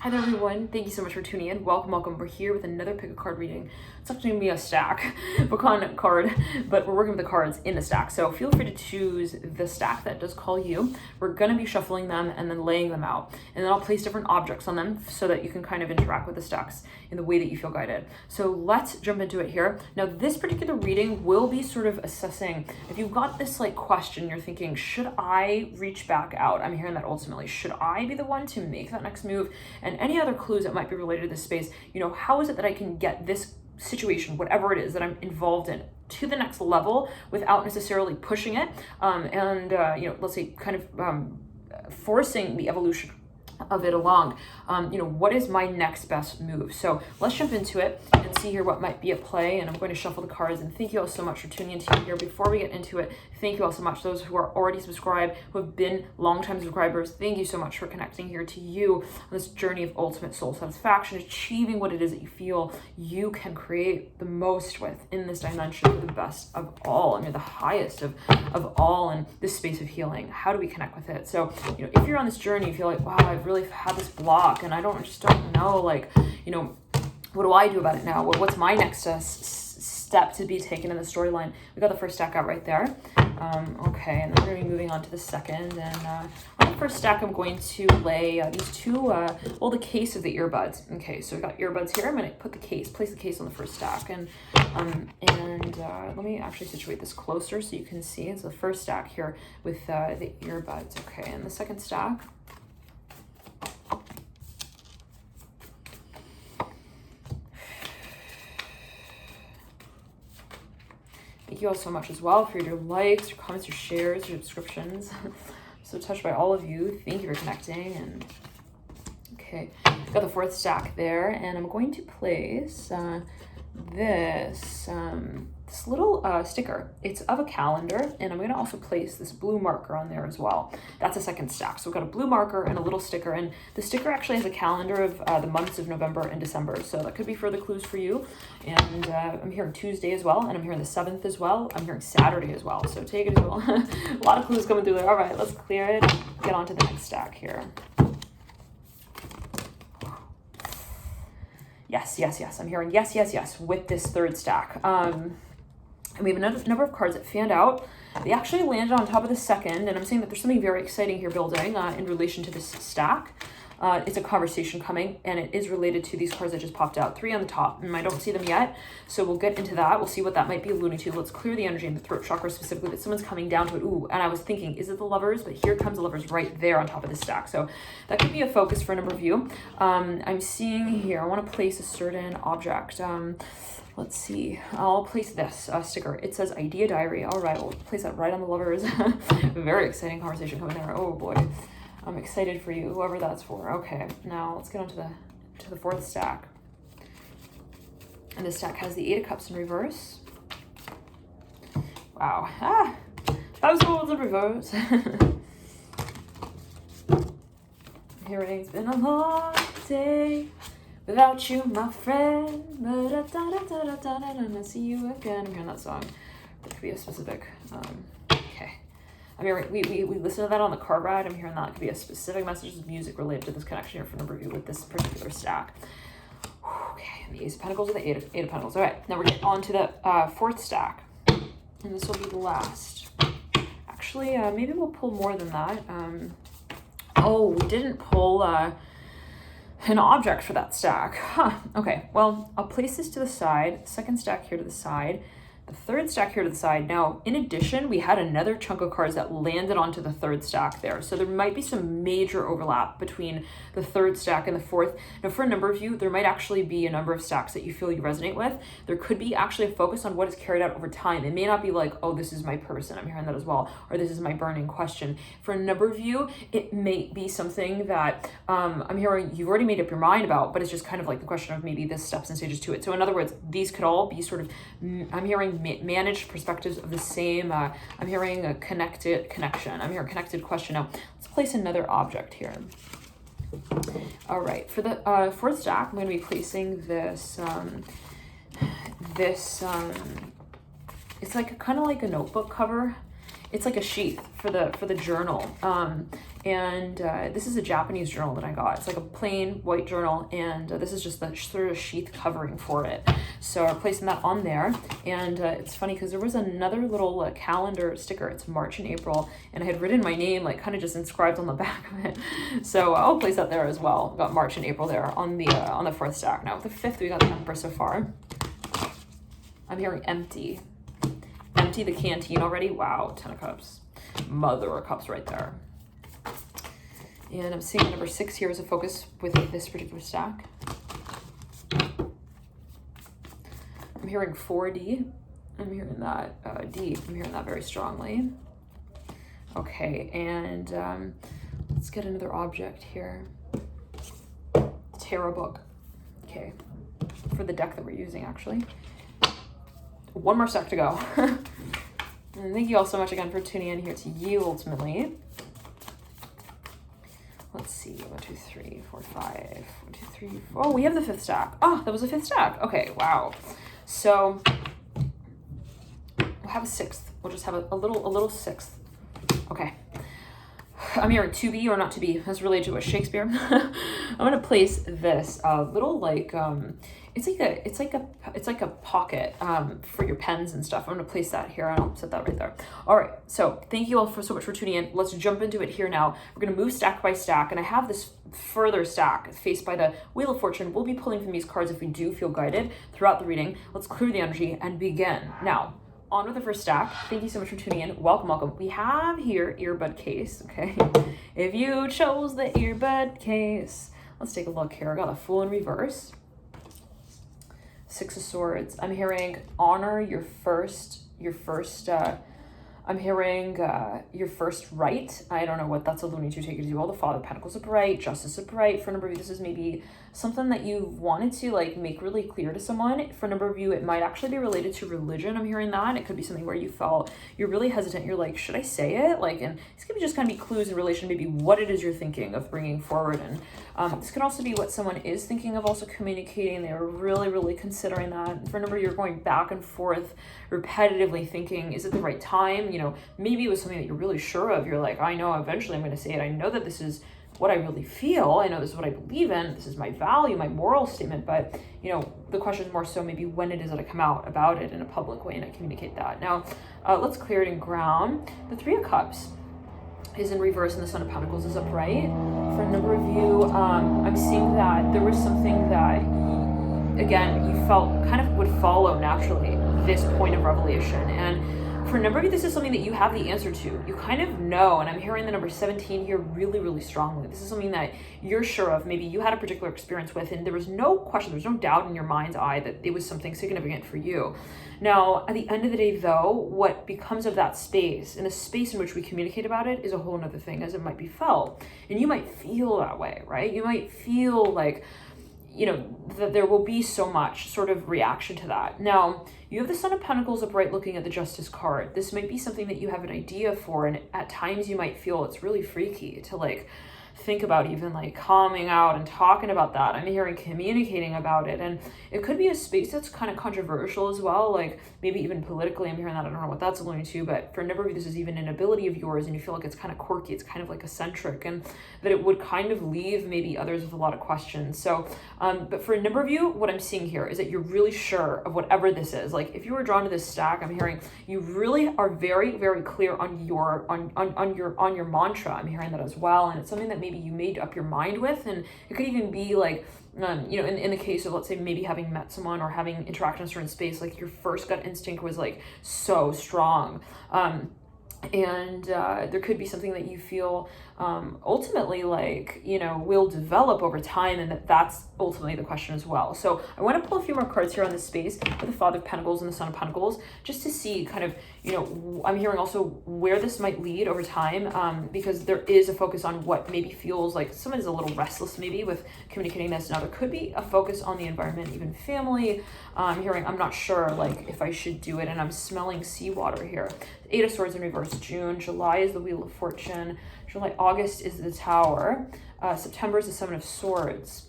Hi there everyone, thank you so much for tuning in. Welcome. We're here with another pick a card reading. It's actually gonna be a stack, book card, but we're working with the cards in the stack. So feel free to choose the stack that does call you. We're gonna be shuffling them and then laying them out. And then I'll place different objects on them so that you can kind of interact with the stacks in the way that you feel guided. So let's jump into it here. Now this particular reading will be sort of assessing, if you've got this like question, you're thinking, should I reach back out? I'm hearing that ultimately, should I be the one to make that next move? And any other clues that might be related to this space, how is it that I can get this situation, whatever it is that I'm involved in, to the next level without necessarily pushing it, let's say kind of forcing the evolution of it along. What is my next best move? So let's jump into it and see here what might be at play. And I'm going to shuffle the cards, and thank you all so much for tuning into here. Before we get into it, thank you all so much. Those who are already subscribed, who have been longtime subscribers, thank you so much for connecting here to you on this journey of ultimate soul satisfaction, achieving what it is that you feel you can create the most with in this dimension for the best of all. The highest of all in this space of healing. How do we connect with it? So, if you're on this journey, you feel like, wow, I've really had this block and I just don't know, what do I do about it now? What's my next step to be taken in the storyline? We got the first stack out right there. Okay, and then we're going to be moving on to the second. And on the first stack, I'm going to lay these two, the case of the earbuds. Okay, so we've got earbuds here. I'm going to place the case on the first stack. And let me actually situate this closer so you can see. It's the first stack here with the earbuds. Okay, and the second stack. Thank you all so much as well for your likes, your comments, your shares, your subscriptions. So touched by all of you. Thank you for connecting. And okay, got the fourth stack there, and I'm going to place this little sticker. It's of a calendar, and I'm going to also place this blue marker on there as well. That's a second stack. So we've got a blue marker and a little sticker, and the sticker actually has a calendar of the months of November and December. So that could be further clues for you. And I'm hearing Tuesday as well, and I'm hearing the 7th as well. I'm hearing Saturday as well. So take it as well. A lot of clues coming through there. All right, let's clear it. Get on to the next stack here. Yes. I'm hearing yes with this third stack. And we have another number of cards that fanned out. They actually landed on top of the second, and I'm saying that there's something very exciting here building in relation to this stack. It's a conversation coming, and it is related to these cards that just popped out. 3 on the top, and I don't see them yet, so we'll get into that. We'll see what that might be alluding to. Let's clear the energy in the throat chakra specifically, that someone's coming down to it. Ooh, and I was thinking, is it the Lovers? But here comes the Lovers right there on top of the stack. So that could be a focus for a number of you. I'm seeing here, I want to place a certain object. Let's see. I'll place this sticker. It says Idea Diary. All right, we'll place that right on the Lovers. Very exciting conversation coming there. Oh boy, I'm excited for you, whoever that's for. Okay, now let's get on to the fourth stack. And this stack has the 8 of Cups in reverse. Wow. That was Swords in reverse. Hearing's been a long day without you, my friend. I see you again. I'm hearing that song. That could be a specific. Okay. I'm hearing we listened to that on the car ride. I'm hearing that could be a specific message of music related to this connection here for a number of you with this particular stack. Okay, and the Ace of Pentacles or the Eight of Pentacles. All right, now we're getting on to the fourth stack, and this will be the last. Actually, maybe we'll pull more than that. We didn't pull an object for that stack. Okay, well, I'll place this to the side, second stack here to the side, the third stack here to the side. Now, in addition, we had another chunk of cards that landed onto the third stack there. So there might be some major overlap between the third stack and the fourth. Now, for a number of you, there might actually be a number of stacks that you feel you resonate with. There could be actually a focus on what is carried out over time. It may not be like, oh, this is my person. I'm hearing that as well. Or this is my burning question. For a number of you, it may be something that I'm hearing you've already made up your mind about, but it's just kind of like the question of maybe this steps and stages to it. So in other words, these could all be sort of, I'm hearing managed perspectives of the same. I'm hearing a connected connection. I'm hearing a connected question. Now, let's place another object here. All right, for the fourth stack, I'm going to be placing this, it's like kind of like a notebook cover. it's like a sheath for the journal. And this is a Japanese journal that I got. It's like a plain white journal, and this is just the sort of sheath covering for it. So I'm placing that on there, and it's funny because there was another little calendar sticker. It's March and April, and I had written my name like kind of just inscribed on the back of it. So I'll place that there as well. Got March and April there on the fourth stack. Now with the fifth, we got the Emperor so far. I'm hearing empty. Empty the canteen already. Wow, 10 of Cups. Mother of Cups right there. And I'm seeing number 6 here as a focus with this particular stack. I'm hearing 4D. I'm hearing that D. I'm hearing that very strongly. Okay, and let's get another object here. Tarot book. Okay, for the deck that we're using actually. One more stack to go. And thank you all so much again for tuning in here to you ultimately. Let's see, 1, 2, 3, 4, 5, 1, 2, 3, 4. Oh, we have the 5th stack. Oh, that was a 5th stack. Okay, wow. So we'll have a 6th. We'll just have a little 6th. Okay. I'm hearing to be or not to be. That's related to a Shakespeare. I'm gonna place this little like it's like a pocket for your pens and stuff. I'm gonna place that here and I'll set that right there. All right, so thank you all so much for tuning in. Let's jump into it here now. We're gonna move stack by stack, and I have this further stack faced by the Wheel of Fortune. We'll be pulling from these cards if we do feel guided throughout the reading. Let's clear the energy and begin. Now, on with the first stack. Thank you so much for tuning in. Welcome, welcome. We have here earbud case, okay? If you chose the earbud case, let's take a look here. I got a Fool in reverse. 6 of Swords. I'm hearing honor your first I'm hearing your first right. I don't know what that's a loony to take it to. Well, the Father of Pentacles upright, Justice upright. For a number of you, this is maybe something that you wanted to like make really clear to someone. For a number of you, it might actually be related to religion. I'm hearing that. It could be something where you felt you're really hesitant. You're like, should I say it? Like, and this could be just kind of be clues in relation to maybe what it is you're thinking of bringing forward. And this could also be what someone is thinking of also communicating. They're really, really considering that. For a number of you, you're going back and forth repetitively thinking, is it the right time? You know, maybe it was something that you're really sure of. You're like, I know eventually I'm going to say it. I know that this is what I really feel. I know this is what I believe in. This is my value, my moral statement. But, you know, the question is more so maybe when it is that I come out about it in a public way and I communicate that. Now, let's clear it in ground. The 3 of Cups is in reverse and the Son of Pentacles is upright. For a number of you, I'm seeing that there was something that, again, you felt kind of would follow naturally this point of revelation. And for a number of you, this is something that you have the answer to. You kind of know, and I'm hearing the number 17 here really, really strongly. This is something that you're sure of. Maybe you had a particular experience with, and there was no question, there was no doubt in your mind's eye that it was something significant for you. Now, at the end of the day, though, what becomes of that space, and the space in which we communicate about it, is a whole other thing, as it might be felt. And you might feel that way, right? You might feel like, you know, that there will be so much sort of reaction to that. Now, you have the Son of Pentacles upright looking at the Justice card. This might be something that you have an idea for, and at times you might feel it's really freaky to like think about even like coming out and talking about that. I'm hearing communicating about it, and it could be a space that's kind of controversial as well, like maybe even politically. I'm hearing that. I don't know what that's alluding to, but for a number of you, this is even an ability of yours and you feel like it's kind of quirky, it's kind of like eccentric, and that it would kind of leave maybe others with a lot of questions. So but for a number of you, what I'm seeing here is that you're really sure of whatever this is. Like if you were drawn to this stack, I'm hearing you really are very, very clear on your on your mantra. I'm hearing that as well, and it's something that maybe you made up your mind with. And it could even be like you know, in the case of, let's say, maybe having met someone or having interaction in a certain space, like your first gut instinct was like so strong. And there could be something that you feel ultimately like, you know, will develop over time, and that's ultimately the question as well. So I want to pull a few more cards here on this space for the Father of Pentacles and the Son of Pentacles, just to see kind of, you know, I'm hearing also where this might lead over time, because there is a focus on what maybe feels like someone is a little restless maybe with communicating this. Now there could be a focus on the environment, even family. I'm hearing, I'm not sure like if I should do it, and I'm smelling seawater here. 8 of Swords in reverse. June, July is the Wheel of Fortune. July, August is the Tower. September is the 7 of Swords.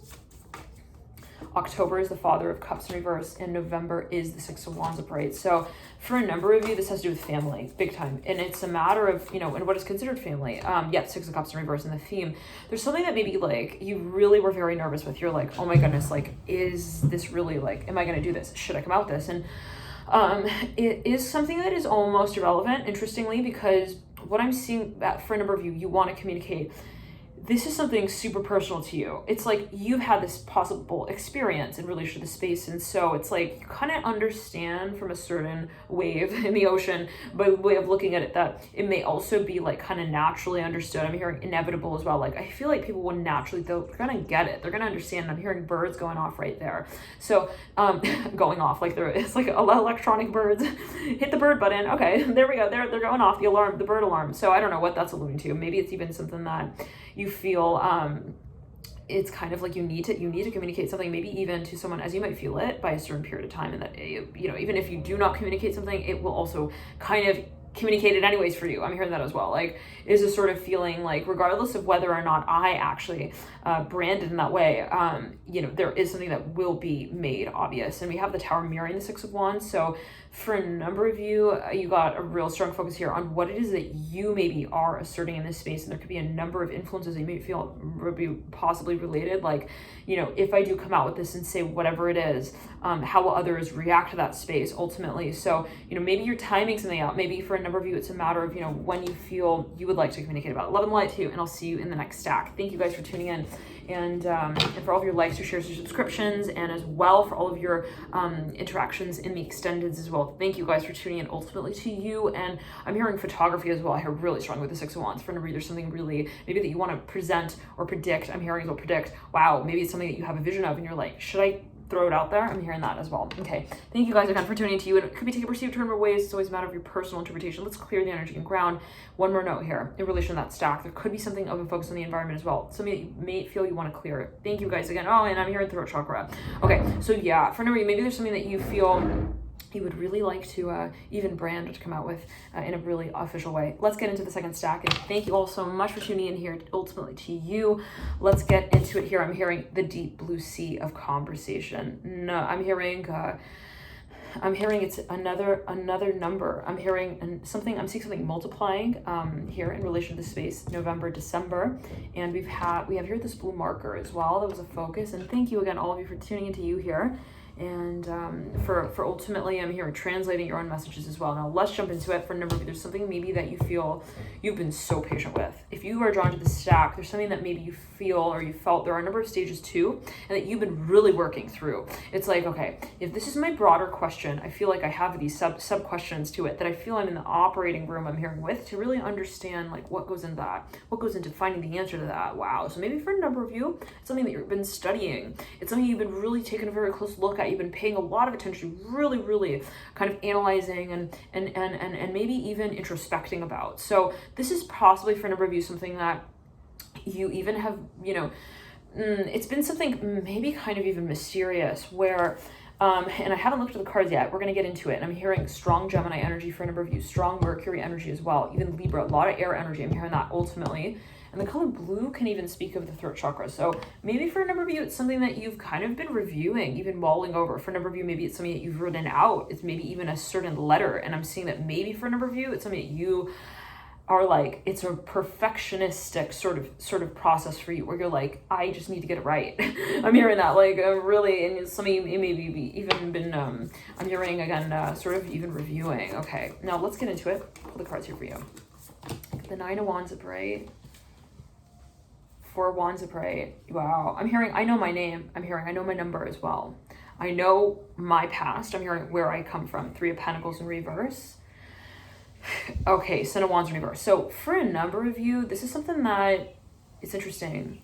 October is the Father of Cups in reverse, and November is the Six of Wands upright. So for a number of you, this has to do with family, big time. And it's a matter of, you know, and what is considered family. Six of Cups in reverse in the theme. There's something that maybe like you really were very nervous with. You're like, oh my goodness, like, is this really like, am I going to do this? Should I come out this? And it is something that is almost irrelevant, interestingly, because what I'm seeing that for a number of you, you want to communicate. This is something super personal to you. It's like you've had this possible experience in relation to the space. And so it's like you kind of understand from a certain wave in the ocean, by way of looking at it, that it may also be like kind of naturally understood. I'm hearing inevitable as well. Like I feel like people will naturally, they're going to get it. They're going to understand. I'm hearing birds going off right there. So going off like it's like electronic birds. Hit the bird button. Okay, there we go. They're going off, the alarm, the bird alarm. So I don't know what that's alluding to. Maybe it's even something that you feel it's kind of like you need to communicate something, maybe even to someone as you might feel it by a certain period of time, and that, you know, even if you do not communicate something, it will also kind of communicate it anyways for you. I'm hearing that as well. Like, is a sort of feeling like, regardless of whether or not I actually branded in that way, you know, there is something that will be made obvious. And we have the Tower mirroring the Six of Wands. So for a number of you, you got a real strong focus here on what it is that you maybe are asserting in this space. And there could be a number of influences that you may feel would be possibly related. Like, you know, if I do come out with this and say whatever it is, how will others react to that space ultimately? So, you know, maybe you're timing something out. Maybe for a number of you, it's a matter of, you know, when you feel you would like to communicate about it. Love and light to you, and I'll see you in the next stack. Thank you guys for tuning in. And for all of your likes, your shares, your subscriptions, and as well for all of your interactions in the extendeds as well. Thank you guys for tuning in ultimately to you. And I'm hearing photography as well. I hear really strong with the Six of Wands. For a number of you, there's something really maybe that you want to present or predict. I'm hearing as well predict. Wow, maybe it's something that you have a vision of and you're like, should I throw it out there? I'm hearing that as well. Okay, thank you guys again for tuning in to you. And it could be taken, perceived, turned more ways. It's always a matter of your personal interpretation. Let's clear the energy and ground. One more note here in relation to that stack. There could be something of a focus on the environment as well. Something that you may feel you want to clear. Thank you guys again. Oh, and I'm hearing throat chakra. Okay, so yeah, for a number of you, maybe there's something that you feel you would really like to even brand or to come out with in a really official way. Let's get into the second stack, and thank you all so much for tuning in here ultimately to you. Let's get into it here. I'm hearing the deep blue sea of conversation. No, I'm hearing it's another number. I'm hearing something, I'm seeing something multiplying here in relation to the space, November, December. And we have here this blue marker as well. That was a focus. And thank you again, all of you, for tuning into you here. And for ultimately, I'm here translating your own messages as well. Now let's jump into it. For a number of you, there's something maybe that you feel you've been so patient with. If you are drawn to the stack, there's something that maybe you feel or you felt there are a number of stages too, and that you've been really working through. It's like, okay, if this is my broader question, I feel like I have these sub questions to it that I feel I'm in the operating room I'm hearing with to really understand like what goes into that, what goes into finding the answer to that. Wow. So maybe for a number of you, it's something that you've been studying. It's something you've been really taking a very close look at. You've been paying a lot of attention, really kind of analyzing and maybe even introspecting about. So this is possibly for a number of you something that you even have, you know, it's been something maybe kind of even mysterious where and I haven't looked at the cards yet. We're going to get into it. And I'm hearing strong Gemini energy for a number of you, strong Mercury energy as well, even Libra, a lot of air energy. I'm hearing that ultimately. And the color blue can even speak of the throat chakra. So maybe for a number of you, it's something that you've kind of been reviewing, even mulling over. For a number of you, maybe it's something that you've written out. It's maybe even a certain letter. And I'm seeing that maybe for a number of you, it's something that you are like, it's a perfectionistic sort of process for you where you're like, I just need to get it right. I'm hearing that like really, and some of you maybe even been, I'm hearing again, sort of even reviewing. Okay, now let's get into it. Pull the cards here for you. The Nine of Wands upright. Four of Wands upright. Wow. I'm hearing, I know my name. I'm hearing, I know my number as well. I know my past. I'm hearing where I come from. Three of Pentacles in reverse. Okay, Son of Wands in reverse. So for a number of you, this is something that is interesting.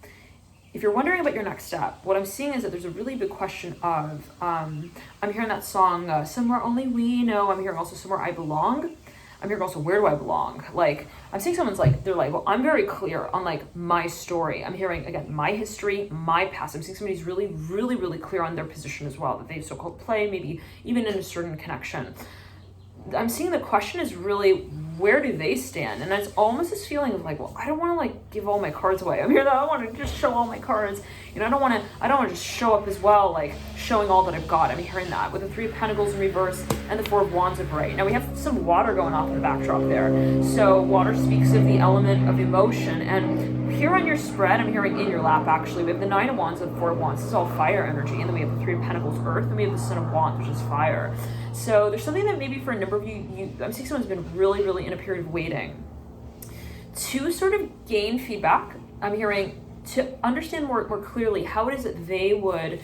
If you're wondering about your next step, what I'm seeing is that there's a really big question of, I'm hearing that song, Somewhere Only We Know. I'm hearing also Somewhere I Belong. I'm hearing also, where do I belong? Like, I'm seeing someone's like, they're like, well, I'm very clear on like my story. I'm hearing, again, my history, my past. I'm seeing somebody's really clear on their position as well, that they so-called play, maybe even in a certain connection. I'm seeing the question is really, where do they stand? And that's almost this feeling of like, well, I don't want to like give all my cards away. I'm here that I want to just show all my cards you know, I don't want to just show up as well, like showing all that I've got. I'm hearing that with the Three of Pentacles in reverse and the Four of Wands upright. Now we have some water going off in the backdrop there. So water speaks of the element of emotion, and here on your spread, I'm hearing in your lap actually, we have the Nine of Wands and the Four of Wands. This is all fire energy, and then we have the Three of Pentacles earth, and we have the Son of Wands, which is fire. So there's something that maybe for a number of you, I'm seeing someone's been really, really in a period of waiting to sort of gain feedback. I'm hearing to understand more clearly how it is that they would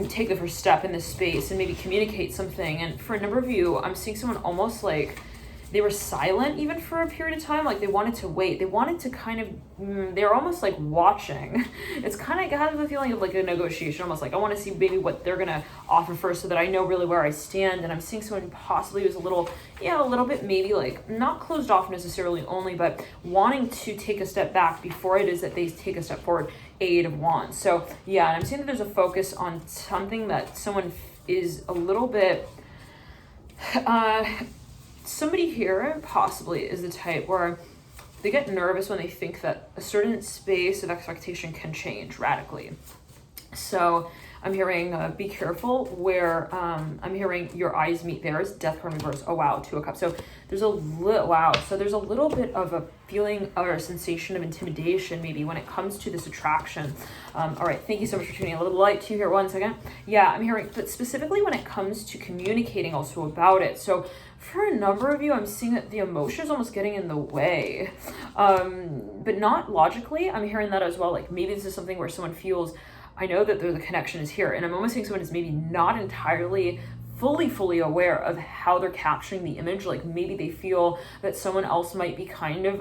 take the first step in this space and maybe communicate something. And for a number of you, I'm seeing someone almost like they were silent even for a period of time, like they wanted to wait. They wanted to kind of, they're almost like watching. It's kind of the feeling of like a negotiation, almost like I want to see maybe what they're gonna offer first so that I know really where I stand. And I'm seeing someone possibly who's a little bit maybe like not closed off necessarily only, but wanting to take a step back before it is that they take a step forward. Eight of Wands. So yeah, and I'm seeing that there's a focus on something that someone is a little bit, somebody here possibly is the type where they get nervous when they think that a certain space of expectation can change radically. So I'm hearing be careful where I'm hearing your eyes meet theirs, Death card reverse. Oh wow, Two of Cups. So there's a little bit of a feeling or a sensation of intimidation maybe when it comes to this attraction. All right, thank you so much for tuning in. A little light to here, 1 second. Yeah, I'm hearing, but specifically when it comes to communicating also about it. So for a number of you, I'm seeing that the emotion is almost getting in the way, but not logically. I'm hearing that as well. Like maybe this is something where someone feels, I know that the connection is here, and I'm almost seeing someone is maybe not entirely fully aware of how they're capturing the image. Like maybe they feel that someone else might be kind of,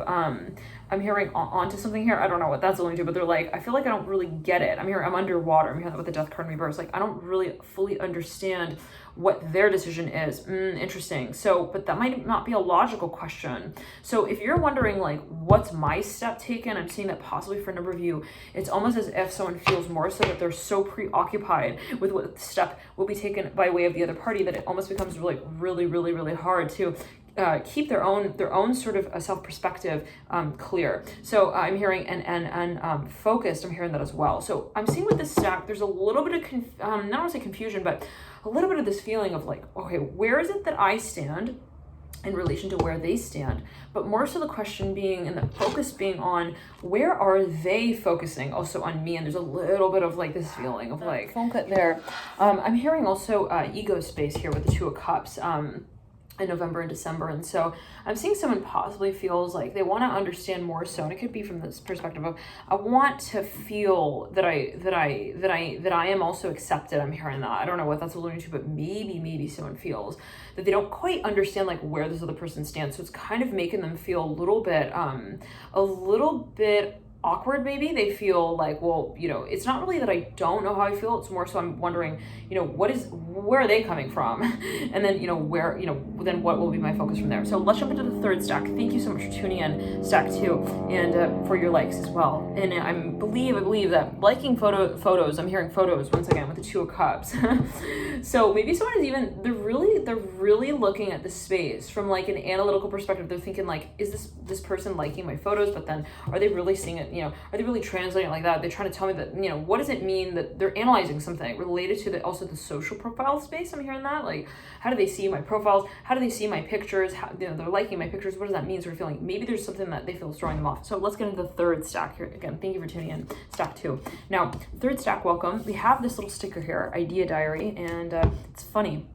I'm hearing onto something here. I don't know what that's alluding to, but they're like, I feel like I don't really get it. I'm underwater. I'm hearing that with the Death card in reverse. Like I don't really fully understand what their decision is. Interesting. So, but that might not be a logical question. So if you're wondering like, what's my step taken? I'm seeing that possibly for a number of you, it's almost as if someone feels more so that they're so preoccupied with what step will be taken by way of the other party that it almost becomes really hard to keep their own sort of self perspective clear. So I'm hearing and focused. I'm hearing that as well. So I'm seeing with this stack, there's a little bit of not want to say confusion, but a little bit of this feeling of like, okay, where is it that I stand in relation to where they stand? But more so the question being and the focus being on where are they focusing also on me? And there's a little bit of like this feeling of like phone cut there. I'm hearing also ego space here with the Two of Cups. In November and December, and so I'm seeing someone possibly feels like they want to understand more so, and it could be from this perspective of I want to feel that I am also accepted. I'm hearing that. I don't know what that's alluding to, but maybe someone feels that they don't quite understand like where this other person stands, so it's kind of making them feel a little bit awkward. Maybe they feel like, well, you know, it's not really that I don't know how I feel, it's more so I'm wondering, you know, where are they coming from? And then, you know, where, you know, then what will be my focus from there? So let's jump into the third stack. Thank you so much for tuning in, stack 2, and for your likes as well. And I believe that liking photos, I'm hearing photos once again with the Two of Cups. So maybe someone is even, they're really looking at the space from like an analytical perspective. They're thinking like, is this person liking my photos? But then are they really seeing it? You know, are they really translating it like that? They're trying to tell me that, you know, what does it mean that they're analyzing something related to also the social profile space? I'm hearing that, like, how do they see my profiles? How do they see my pictures? How, you know, they're liking my pictures. What does that mean? Sort of feeling maybe there's something that they feel is throwing them off. So let's get into the third stack here. Again, thank you for tuning in, stack 2. Now, third stack, welcome. We have this little sticker here, idea diary, and it's funny.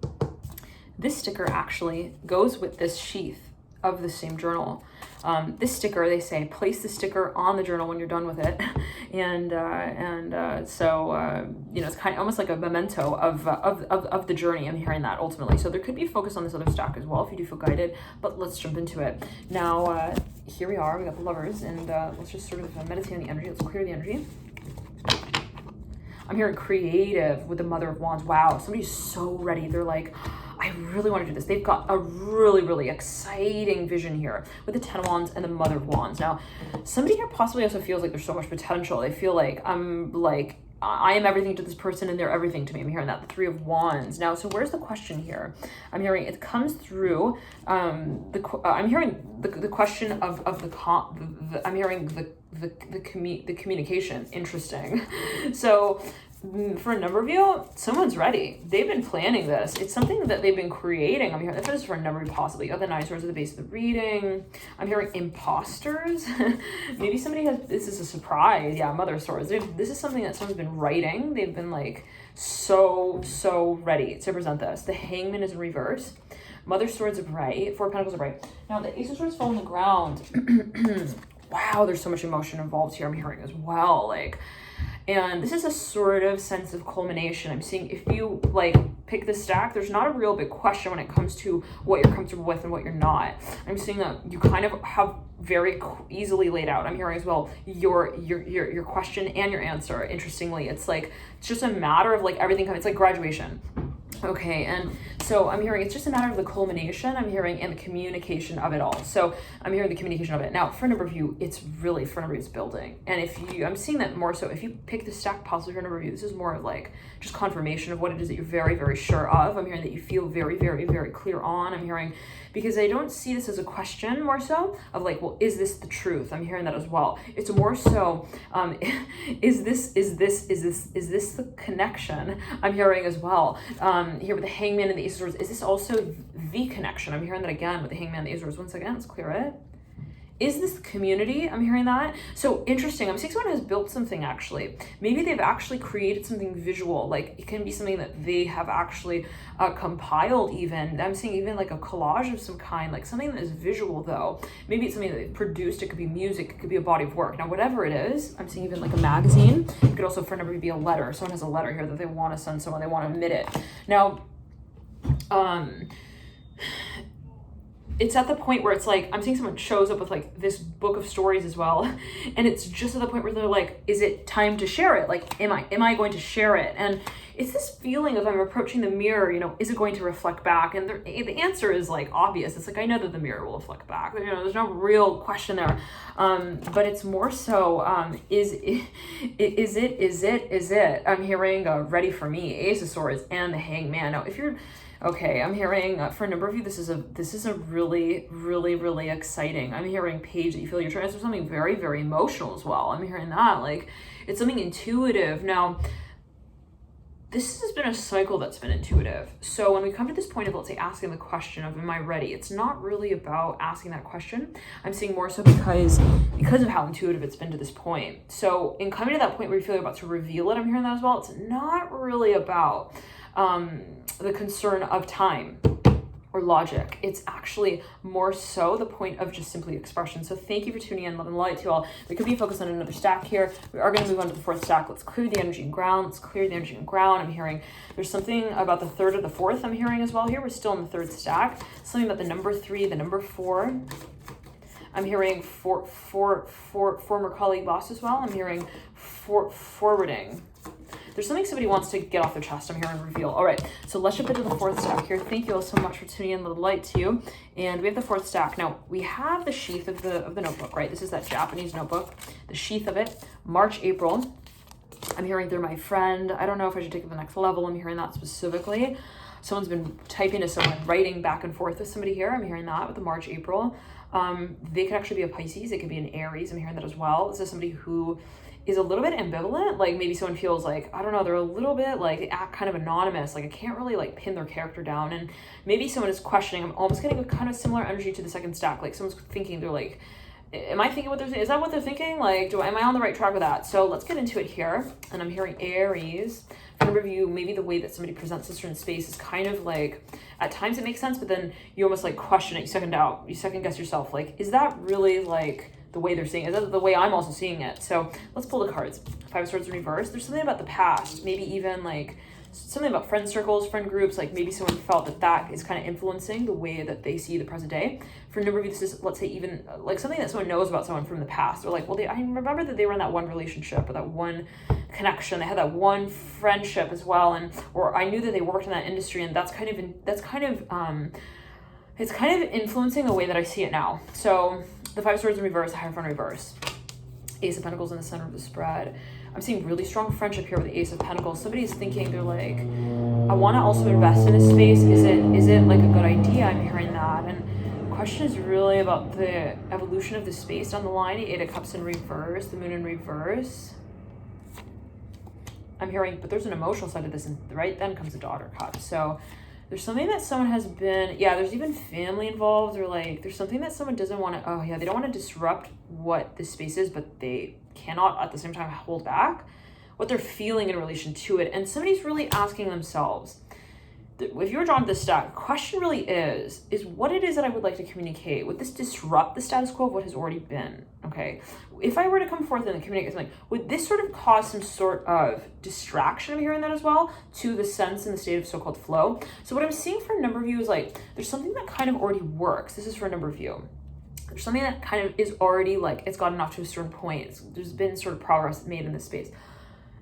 This sticker actually goes with this sheath of the same journal. This sticker, they say, place the sticker on the journal when you're done with it, so you know, it's kind of almost like a memento of the journey. I'm hearing that ultimately. So there could be a focus on this other stack as well if you do feel guided. But let's jump into it now. Here we are. We got the Lovers, and let's just sort of meditate on the energy. Let's clear the energy. I'm hearing creative with the Mother of Wands. Wow, somebody's so ready. They're like, I really want to do this. They've got a really exciting vision here with the Ten of Wands and the Mother of Wands. Now, somebody here possibly also feels like there's so much potential. They feel like I am everything to this person and they're everything to me. I'm hearing that, the Three of Wands. Now, so where's the question here? I'm hearing it comes through, I'm hearing the question of I'm hearing the communication. Interesting. So for a number of you, someone's ready. They've been planning this. It's something that they've been creating. I'm hearing this for a number of you possibly. You got the 9 swords at the base of the reading. I'm hearing imposters. Maybe somebody has, this is a surprise. Yeah, Mother of Swords. This is something that someone's been writing. They've been like so ready to present this. The Hangman is in reverse. Mother of Swords is right. 4 of Pentacles are right. Now the Ace of Swords fall on the ground. Wow, there's so much emotion involved here. I'm hearing as well. Like, and this is a sort of sense of culmination. I'm seeing if you like pick the stack, there's not a real big question when it comes to what you're comfortable with and what you're not. I'm seeing that you kind of have very easily laid out. I'm hearing as well your question and your answer. Interestingly, it's just a matter of like everything. It's like graduation. Okay, and so I'm hearing it's just a matter of the culmination, I'm hearing, and the communication of it all. So I'm hearing the communication of it. Now, for a number of you, it's really, for a number of you, it's building. And if you, I'm seeing that more so, if you pick the stack possibly for a number of you, this is more of like just confirmation of what it is that you're very sure of. I'm hearing that you feel very clear on. I'm hearing, because I don't see this as a question more so of like, well, is this the truth? I'm hearing that as well. It's more so, is this the connection? I'm hearing as well. Here with the Hangman and the Ace of Swords, is this also the connection? I'm hearing that again with the Hangman and the Ace of Swords. Once again, let's clear it. Is this community? I'm hearing that. So interesting. I'm seeing someone has built something actually. Maybe they've actually created something visual. Like it can be something that they have actually compiled even. I'm seeing even like a collage of some kind, like something that is visual though. Maybe it's something that they've produced. It could be music. It could be a body of work. Now, whatever it is, I'm seeing even like a magazine. It could also for a number be a letter. Someone has a letter here that they want to send someone. They want to admit it. Now, it's at the point where it's like, I'm seeing someone shows up with like this book of stories as well. And it's just at the point where they're like, is it time to share it? Like, am I going to share it? And it's this feeling of I'm approaching the mirror, you know, is it going to reflect back? And the answer is like obvious. It's like, I know that the mirror will reflect back. You know, there's no real question there. But it's more so, is it? I'm hearing ready for me, Ace of Swords and the Hangman. Now, if you're, okay, I'm hearing for a number of you, this is a really exciting. I'm hearing page that you feel you're trying to do something very emotional as well. I'm hearing that like it's something intuitive. Now, this has been a cycle that's been intuitive. So when we come to this point of, let's say, asking the question of, am I ready? It's not really about asking that question. I'm seeing more so because of how intuitive it's been to this point. So in coming to that point where you feel you're about to reveal it, I'm hearing that as well. It's not really about the concern of time or logic. It's actually more so the point of just simply expression. So thank you for tuning in. Love and light to you all. We could be focused on another stack here. We are going to move on to the 4th stack. Let's clear the energy and ground. Let's clear the energy and ground. I'm hearing there's something about the 3rd or the 4th I'm hearing as well here. We're still in the 3rd stack. Something about the number 3, the number 4. I'm hearing former colleague boss as well. I'm hearing forwarding. There's something somebody wants to get off their chest. I'm hearing reveal. All right, so let's jump into the 4th stack here. Thank you all so much for tuning in. The light to you. And we have the 4th stack. Now, we have the sheath of the notebook, right? This is that Japanese notebook, the sheath of it, March, April. I'm hearing through my friend. I don't know if I should take it to the next level. I'm hearing that specifically. Someone's been typing to someone, writing back and forth with somebody here. I'm hearing that with the March, April. They could actually be a Pisces. It could be an Aries. I'm hearing that as well. This is somebody who is a little bit ambivalent. Like maybe someone feels like, I don't know, they're a little bit like, they act kind of anonymous. Like I can't really like pin their character down. And maybe someone is questioning. I'm almost getting a kind of similar energy to the 2nd stack. Like someone's thinking, they're like, am I thinking what they're thinking? Is that what they're thinking? Like, am I on the right track with that? So let's get into it here. And I'm hearing Aries. For a number of you, maybe the way that somebody presents this in space is kind of like, at times it makes sense, but then you almost like question it. You second guess yourself. Like, is that really like the way they're seeing it? Is that the way I'm also seeing it? So let's pull the cards. 5 of Swords in reverse. There's something about the past, maybe even like something about friend circles, friend groups, like maybe someone felt that is kind of influencing the way that they see the present day. For a number of you, this is, let's say, even like something that someone knows about someone from the past. Or like, well, I remember that they were in that one relationship or that one connection. They had that one friendship as well. Or I knew that they worked in that industry, and it's kind of influencing the way that I see it now. So the 5 of Swords in reverse, Hierophant in reverse. Ace of Pentacles in the center of the spread. I'm seeing really strong friendship here with the Ace of Pentacles. Somebody's thinking, they're like, I want to also invest in this space. Is it like a good idea? I'm hearing that. And question is really about the evolution of the space down the line. Eight of Cups in reverse, the Moon in reverse. I'm hearing, but there's an emotional side of this, and right then comes the Daughter Cup. So there's something that someone has been, there's even family involved, or like there's something that someone doesn't want to, they don't want to disrupt what this space is, but they cannot at the same time hold back what they're feeling in relation to it. And somebody's really asking themselves, if you're drawn to this stack, the question really is what it is that I would like to communicate. Would this disrupt the status quo of what has already been? Okay. If I were to come forth and communicate something, would this sort of cause some sort of distraction? I'm hearing that as well, to the sense and the state of so-called flow. So what I'm seeing for a number of you is like, there's something that kind of already works. This is for a number of you. There's something that kind of is already like, it's gotten off to a certain point. There's been sort of progress made in this space.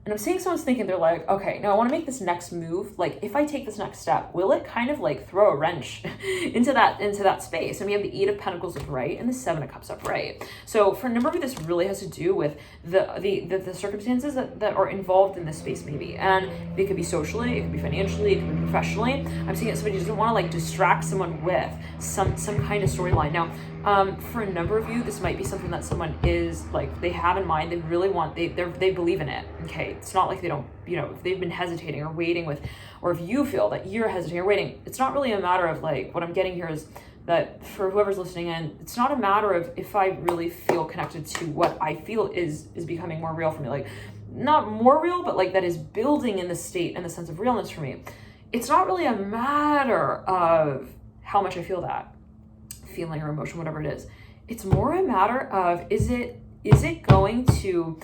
And I'm seeing someone's thinking, they're like, okay, now I want to make this next move. Like, if I take this next step, will it kind of like throw a wrench into that space? And we have the Eight of Pentacles upright and the Seven of Cups upright. So for a number of you, this really has to do with the circumstances that are involved in this space, maybe. And it could be socially, it could be financially, it could be professionally. I'm seeing that somebody doesn't want to like distract someone with some kind of storyline. Now, for a number of you, this might be something that someone is like, they have in mind, they really want, they believe in it. Okay. It's not like they don't, if they've been hesitating or waiting with, or if you feel that you're hesitating or waiting, it's not really a matter of like, what I'm getting here is that for whoever's listening in, it's not a matter of if I really feel connected to what I feel is becoming more real for me. Like, not more real, but like that is building in the state and the sense of realness for me. It's not really a matter of how much I feel that feeling or emotion, whatever it is. It's more a matter of, is it going to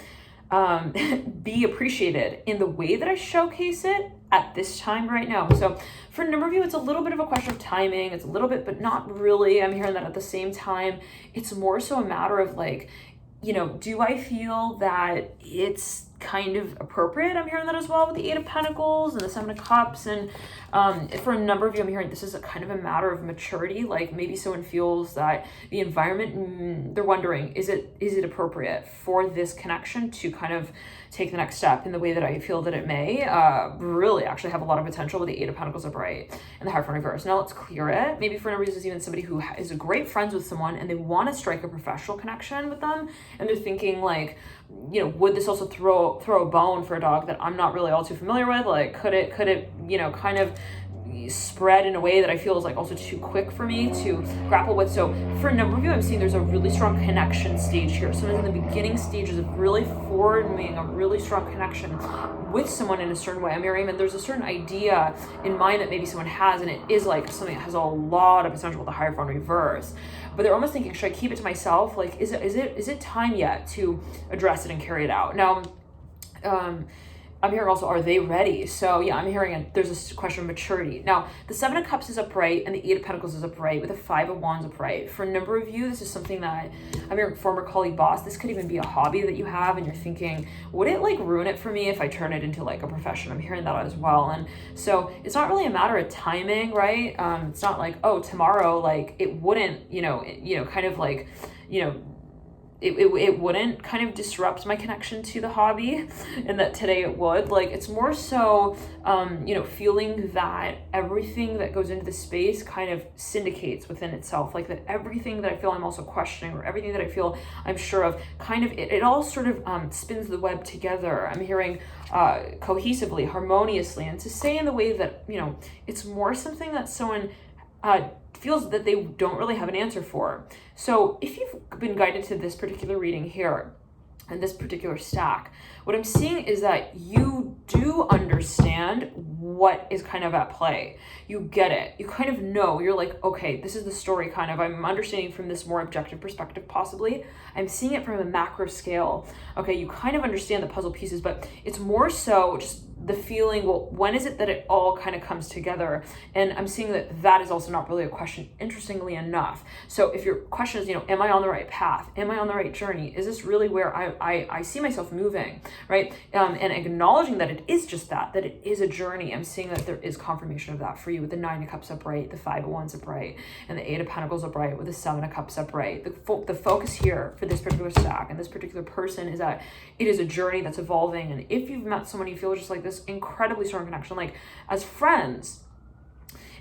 be appreciated in the way that I showcase it at this time right now? So for a number of you, it's a little bit of a question of timing. It's a little bit, but not really. I'm hearing that at the same time. It's more so a matter of like, do I feel that it's kind of appropriate? I'm hearing that as well with the Eight of Pentacles and the Seven of Cups. And for a number of you, I'm hearing this is a kind of a matter of maturity. Like maybe someone feels that the environment, they're wondering, is it appropriate for this connection to kind of take the next step in the way that I feel that it may really actually have a lot of potential with the Eight of Pentacles upright and the Hierophant reverse. Now let's clear it. Maybe for a reason, it's even somebody who is a great friends with someone and they want to strike a professional connection with them. And they're thinking like, would this also throw a bone for a dog that I'm not really all too familiar with? Like, could it, kind of spread in a way that I feel is like also too quick for me to grapple with? So for a number of you, I'm seeing there's a really strong connection stage here. Someone's in the beginning stages of really forming a really strong connection with someone in a certain way. I'm hearing that there's a certain idea in mind that maybe someone has, and it is like something that has a lot of potential with the Hierophant reverse. But they're almost thinking, should I keep it to myself? Like, is it time yet to address it and carry it out? Now, I'm hearing also, are they ready? So yeah, I'm hearing there's a question of maturity. Now, the Seven of Cups is upright and the Eight of Pentacles is upright with the Five of Wands upright. For a number of you, this is something that I'm hearing former colleague, boss. This could even be a hobby that you have and you're thinking, would it like ruin it for me if I turn it into like a profession? I'm hearing that as well. And so it's not really a matter of timing, right? It's not like, oh, tomorrow, like it wouldn't, kind of like, it wouldn't kind of disrupt my connection to the hobby, and that today it would. Like, it's more so, feeling that everything that goes into the space kind of syndicates within itself. Like that everything that I feel I'm also questioning, or everything that I feel I'm sure of, kind of, it all sort of spins the web together. I'm hearing cohesively, harmoniously, and to say in the way that, it's more something that someone feels that they don't really have an answer for. So if you've been guided to this particular reading here and this particular stack, what I'm seeing is that you do understand what is kind of at play. You get it. You kind of know. You're like, okay, this is the story kind of. I'm understanding from this more objective perspective, possibly. I'm seeing it from a macro scale. Okay, you kind of understand the puzzle pieces, but it's more so just the feeling, well, when is it that it all kind of comes together? And I'm seeing that is also not really a question, interestingly enough. So if your question is, am I on the right path? Am I on the right journey? Is this really where I see myself moving, right? And acknowledging that it is just that it is a journey. I'm seeing that there is confirmation of that for you with the Nine of Cups upright, the Five of Wands upright, and the Eight of Pentacles upright with the Seven of Cups upright. The focus here for this particular stack and this particular person is that it is a journey that's evolving. And if you've met someone you feel just like this incredibly strong connection, like as friends,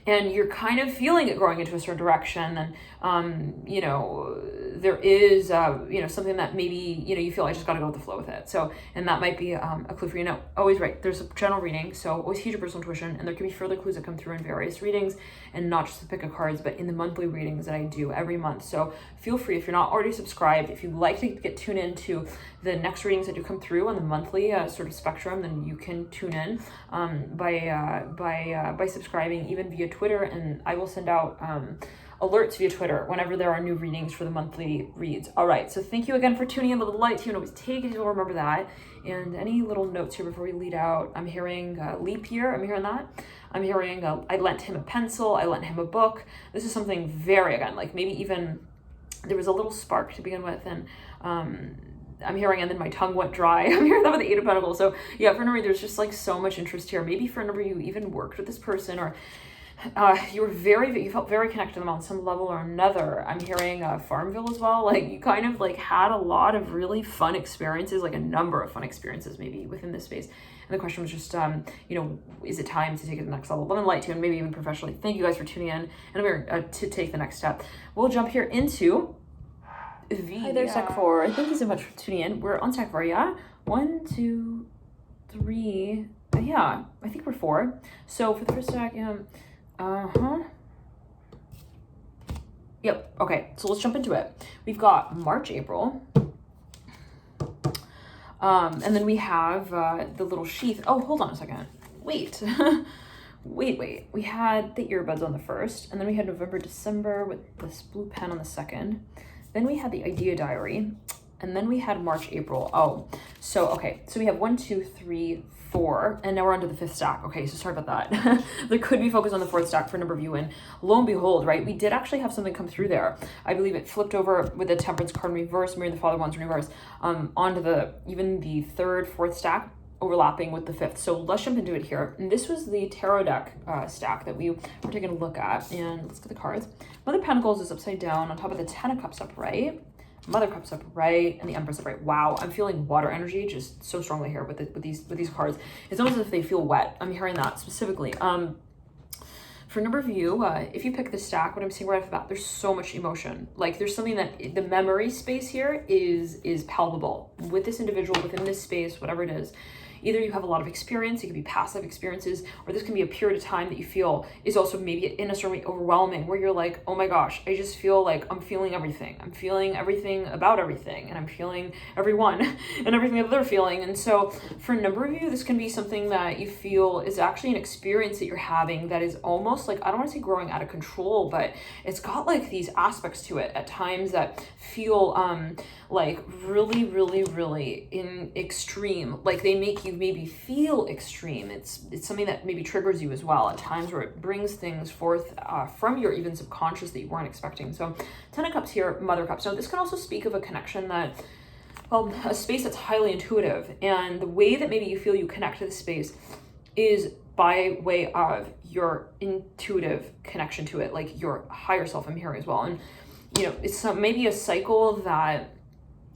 and you're kind of feeling it growing into a certain direction, and you know, there is you know, something that maybe, you know, you feel I just got to go with the flow with it. So, and that might be a clue for you. Now, always right, there's a general reading, so always heed your personal intuition, and there can be further clues that come through in various readings, and not just the pick of cards, but in the monthly readings that I do every month. So feel free, if you're not already subscribed, if you'd like to get tuned into the next readings that do come through on the monthly sort of spectrum, then you can tune in by subscribing, even via Twitter, and I will send out alerts via Twitter whenever there are new readings for the monthly reads. All right, so thank you again for tuning in. The light to you, and always take it, you'll remember that. And any little notes here before we lead out? I'm hearing leap year. I'm hearing that. I'm hearing I lent him a pencil. I lent him a book. This is something very, again, like maybe even there was a little spark to begin with, and I'm hearing, and then my tongue went dry. I'm hearing that with the Eight of Pentacles. So yeah, for a number, there's just like so much interest here. Maybe for a number, you even worked with this person, or you felt very connected to them on some level or another. I'm hearing Farmville as well. Like you kind of like had a lot of really fun experiences, like a number of fun experiences maybe within this space. And the question was just, you know, is it time to take it to the next level? Love and light to, and maybe even professionally. Thank you guys for tuning in, and I'm here to take the next step. We'll jump here into V. Hi there, stack 4. Thank you so much for tuning in. We're on stack 4, yeah? 1, 2, 3. Yeah, I think we're 4. So for the first stack, Yep. Okay. So let's jump into it. We've got March, April. And then we have the little sheath. Oh, hold on a second. Wait. wait. We had the earbuds on the 1st, and then we had November, December with this blue pen on the 2nd. Then we had the idea diary, and then we had March, April. Oh, so, okay. So we have 1, 2, 3, 4, and now we're on to the 5th stack. Okay, so sorry about that. There could be focus on the 4th stack for a number of you, and lo and behold, right, we did actually have something come through there. I believe it flipped over with the Temperance card in reverse, mirroring the Father Wands in reverse, onto even the 3rd, 4th stack, overlapping with the 5th. So let's jump into it here. And this was the tarot deck stack that we were taking a look at, and let's get the cards. Mother of Pentacles is upside down on top of the 10 of Cups upright. Mother Cups upright, and the Empress upright. Wow, I'm feeling water energy just so strongly here with these cards. It's almost as if they feel wet. I'm hearing that specifically. For a number of you, if you pick the stack, what I'm seeing right off the bat, there's so much emotion. Like there's something that the memory space here is palpable with this individual within this space, whatever it is. Either you have a lot of experience, it could be passive experiences, or this can be a period of time that you feel is also maybe in a certain way overwhelming, where you're like, oh my gosh, I just feel like I'm feeling everything. I'm feeling everything about everything, and I'm feeling everyone and everything that they're feeling. And so for a number of you, this can be something that you feel is actually an experience that you're having that is almost like, I don't want to say growing out of control, but it's got like these aspects to it at times that feel like really, really, really in extreme, like they make you maybe feel extreme. It's something that maybe triggers you as well at times, where it brings things forth from your even subconscious that you weren't expecting. So 10 of Cups here, Mother of Cups. So this can also speak of a connection that, well, a space that's highly intuitive, and the way that maybe you feel you connect to the space is by way of your intuitive connection to it, like your higher self, I'm hearing as well. And you know, it's maybe a cycle that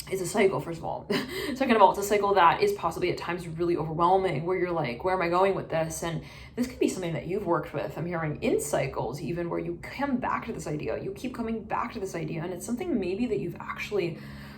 is a cycle, first of all. Second of all, it's a cycle that is possibly at times really overwhelming, where you're like, where am I going with this? And this could be something that you've worked with. I'm hearing in cycles, even where you come back to this idea, you keep coming back to this idea, and it's something maybe that you've actually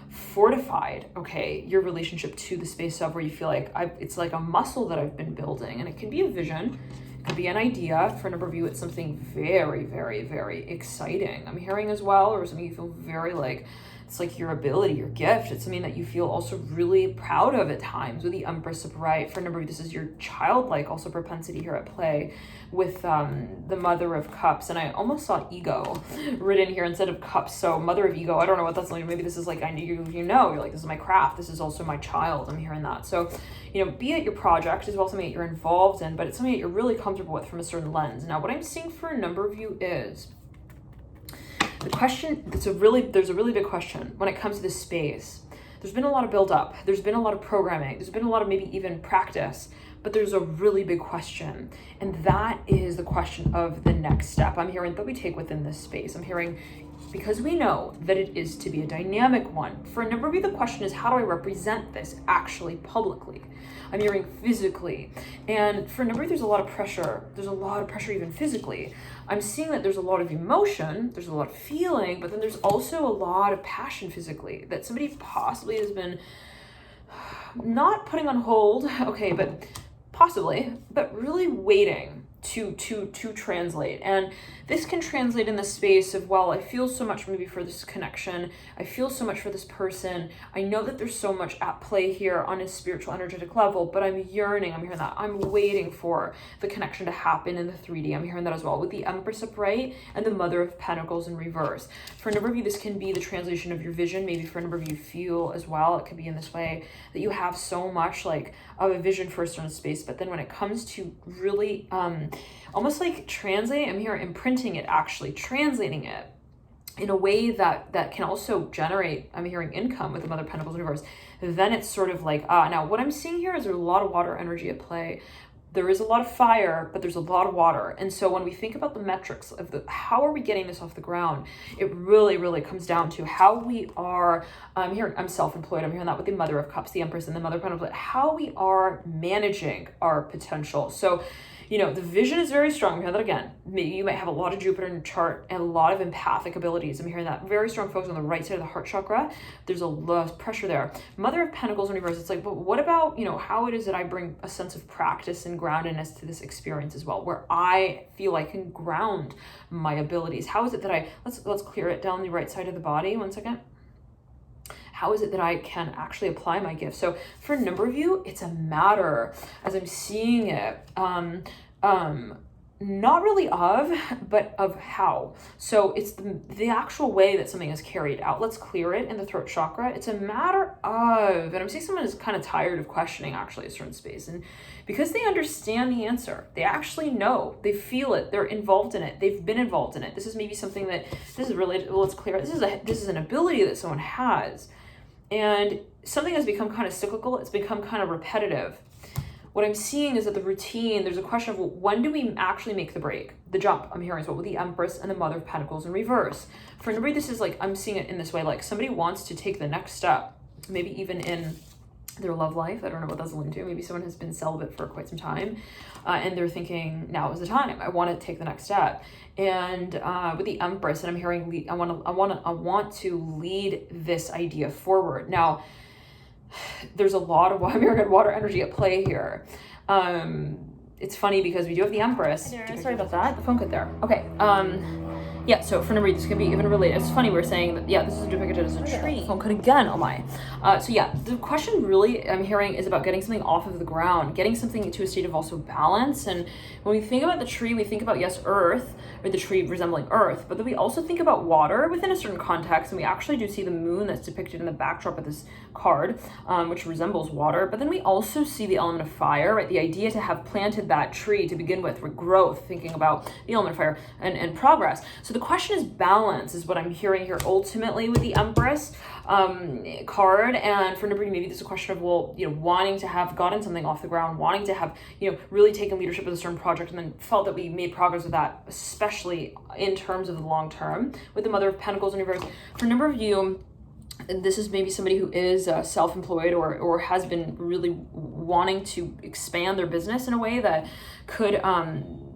fortified, okay, your relationship to the space of, where you feel like it's like a muscle that I've been building. And it can be a vision, it could be an idea. For a number of you, it's something very, very, very exciting, I'm hearing as well, or something you feel very like, it's like your ability, your gift. It's something that you feel also really proud of at times with the Empress upright. For a number of you, this is your childlike also propensity here at play with the Mother of Cups. And I almost saw ego written here instead of cups. So Mother of Ego, I don't know what that's like. Maybe this is like, I know you're like, this is my craft. This is also my child. I'm hearing that. So, you know, be it your project as well, something that you're involved in, but it's something that you're really comfortable with from a certain lens. Now, what I'm seeing for a number of you is, the question, there's a really big question when it comes to this space. There's been a lot of build up. There's been a lot of programming. There's been a lot of maybe even practice but there's a really big question, and that is the question of the next step I'm hearing that we take within this space. I'm hearing, because we know that it is to be a dynamic one. For a number of you, the question is, how do I represent this actually publicly? I'm hearing physically. And for a number of you, there's a lot of pressure. There's a lot of pressure even physically. I'm seeing that there's a lot of emotion, there's a lot of feeling, but then there's also a lot of passion physically that somebody possibly has been not putting on hold, okay, but possibly, but really waiting to translate. And this can translate in the space of, well, I feel so much maybe for this connection, I feel so much for this person, I know that there's so much at play here on a spiritual energetic level, but I'm yearning, I'm hearing that, I'm waiting for the connection to happen in the 3D. I'm hearing that as well with the Empress upright and the Mother of Pentacles in reverse. For a number of you, this can be the translation of your vision. Maybe for a number of you feel as well, it could be in this way, that you have so much like of a vision for a certain space, but then when it comes to really almost like translating, I'm here imprinting it, actually translating it in a way that can also generate, I'm hearing income with the Mother of Pentacles in reverse, then it's sort of like, now what I'm seeing here is there's a lot of water energy at play. There is a lot of fire, but there's a lot of water. And so when we think about the metrics of how are we getting this off the ground, it really, really comes down to how we are, I'm self-employed, I'm hearing that with the Mother of Cups, the Empress, and the Mother of Pentacles, how we are managing our potential. So, you know, the vision is very strong. I'm hearing that again. Maybe you might have a lot of Jupiter in your chart and a lot of empathic abilities. I'm hearing that very strong focus on the right side of the heart chakra. There's a lot of pressure there. Mother of Pentacles in reverse. It's like, but what about, you know, how it is that I bring a sense of practice and groundedness to this experience as well, where I feel I can ground my abilities. How is it that let's clear it down the right side of the body. 1 second. How is it that I can actually apply my gift? So for a number of you, it's a matter, as I'm seeing it, not really of, but of how. So it's the actual way that something is carried out. Let's clear it in the throat chakra. It's a matter of, and I'm seeing someone is kind of tired of questioning actually a certain space. And because they understand the answer, they actually know, they feel it, they're involved in it, they've been involved in it. This is maybe something that, this is related, well, let's clear it. This is an ability that someone has. And something has become kind of cyclical. It's become kind of repetitive. What I'm seeing is that the routine, there's a question of, well, when do we actually make the break? The jump, I'm hearing, is what with the Empress and the Mother of Pentacles in reverse. For a number, this is like, I'm seeing it in this way, like somebody wants to take the next step, maybe even in their love life. I don't know what that's alluding to. Maybe someone has been celibate for quite some time, and they're thinking, now is the time. I want to take the next step. And with the Empress, and I'm hearing, I want to lead this idea forward. Now, there's a lot of water energy at play here. It's funny because we do have the Empress. Sorry about that. The phone cut there. Okay. Yeah, so for number, this could be even related. It's funny we're saying that, yeah, this is depicted as a tree. Phone cut again, oh my. So yeah, the question really I'm hearing is about getting something off of the ground, getting something into a state of also balance. And when we think about the tree, we think about, yes, earth, or the tree resembling earth, but then we also think about water within a certain context, and we actually do see the moon that's depicted in the backdrop of this card, which resembles water, but then we also see the element of fire, right? The idea to have planted that tree to begin with growth, thinking about the element of fire and progress. So the question is balance, is what I'm hearing here ultimately with the Empress card. And for number, maybe there's a question of, well, you know, wanting to have gotten something off the ground, wanting to have, you know, really taken leadership of a certain project, and then felt that we made progress with that, especially in terms of the long term with the Mother of Pentacles in reverse. For a number of you, this is maybe somebody who is self-employed or has been really wanting to expand their business in a way that could